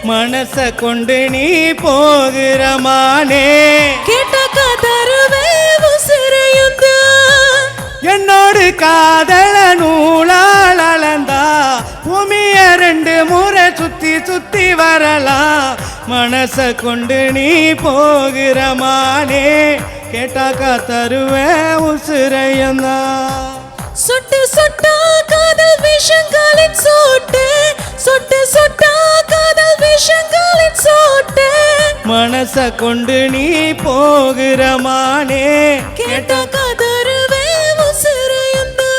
மனச கொண்டு நீ போகிற மானே கேட்டாக்க தருவே உசிரையுந்தா என்னோடு காதல நூலால் அளந்தா பூமிய 2 முறை சுத்தி சுத்தி வரலாம் மனச கொண்டு நீ போகிற மானே கேட்டாக்கா தருவே உசிரையந்தா சொட்டு சொட்டா காதல் விஷங்களின் சோட்டு சொட்டு சொட்டா காதல் விஷங்களின் சோட்டு மனச கொண்டு நீ போகிற மானே கேட்டாக்கா தருவே உசிரையந்தா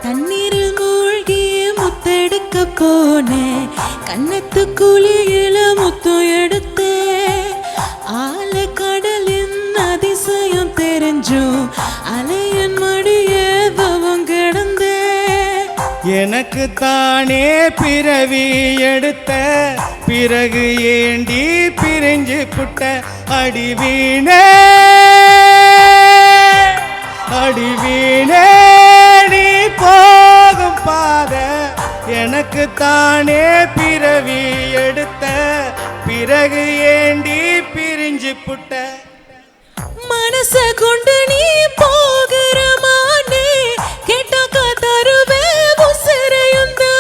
தண்ணீரில் மூழ்கி முத்தெடுக்க போனேன் கண்ணத்து குழியில முத்தம் எடுத்தேன் ஆழ கடலின் அதிசயம் தெரிஞ்சும் அலையன் மடியே தவம் கிடந்தேன் எனக்கு தானே பிறவி எடுத்த பிறகு ஏண்டி பிரிஞ்சு புட்ட அடிவீனே அடிவீனே நீ போகும் பாத எனக்கு தானே பிறவி எடுத்த பிறகு ஏண்டி பிரிஞ்சு புட்ட மனச கொண்டு நீ போகிற மானே கேட்டாக்க தருவே உசிரையுந்தா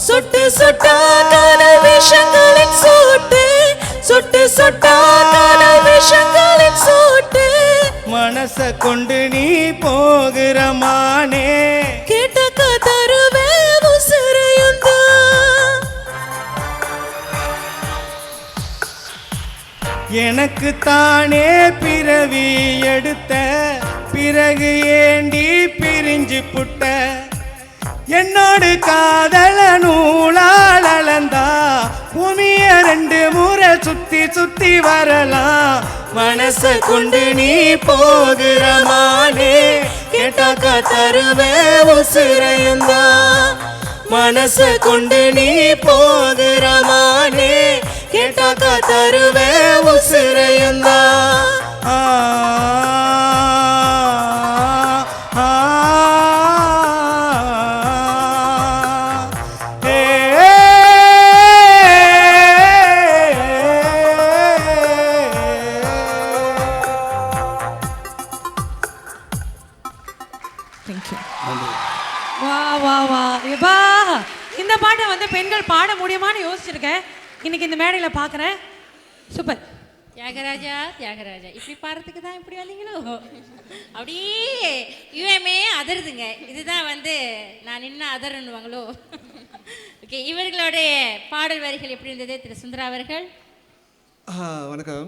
சொட்டு சொட்டா காதல் விஷங்களின் சோட்டு சொட்டு சொட்டா காதல் விஷங்களின் சோட்டு மனச கொண்டு நீ போகிற மானே கேட்டாக்க தருவே உசிரையுந்தா எனக்கு தானே பிறவி எடுத்த பிறகு ஏண்டி பிரிஞ்சு புட்ட என்னோடு காதல நூலால் அளந்தா பூமிய 2 முறை சுத்தி சுத்தி வரலாம் மனச கொண்டு நீ போகிற மானே கேட்டாக்கா தருவே உசிரையந்தா மனச கொண்டு நீ போகிற மானே கேட்டாக்கா தருவே உசிரையந்தா வா வா வா ஏபா இந்த பாட்டை வந்து பெண்கள் பாட முடியுமான்னு யோசிச்சிருக்கேன். இன்னைக்கு இந்த மேடையில் பார்க்குறேன். சூப்பர். தியாகராஜா தியாகராஜா இப்படி பாடுறதுக்கு தான் இப்படி வந்தீங்களோ அப்படியே யூஎம்ஏ அதருதுங்க. இதுதான் வந்து நான் நின்று அதருன்னுவாங்களோ. ஓகே, இவர்களுடைய பாடல் வரிகள் எப்படி இருந்தது திரு சுந்தரா அவர்கள்? வணக்கம்.